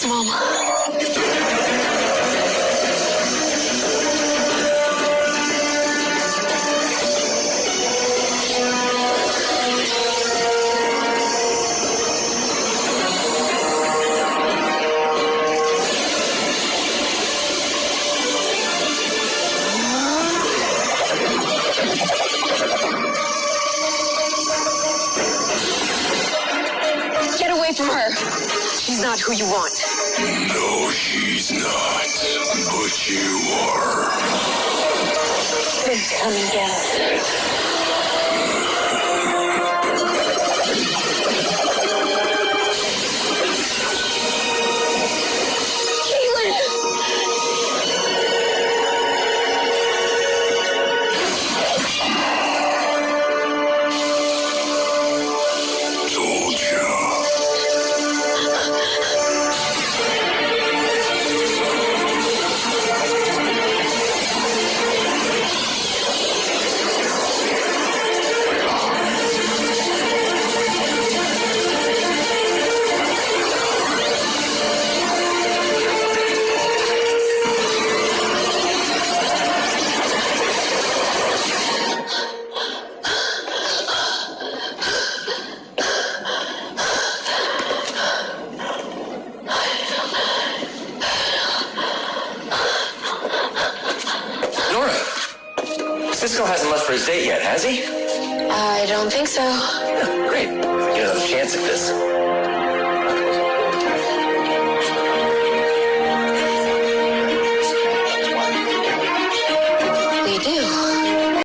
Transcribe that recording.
Mom. Get away from her. She's not who you want. No, she's not. But you are. Please come and get us. Told ya. Nora, Cisco hasn't left for his date yet, has he? I don't think so. Yeah, great. Get another chance at this.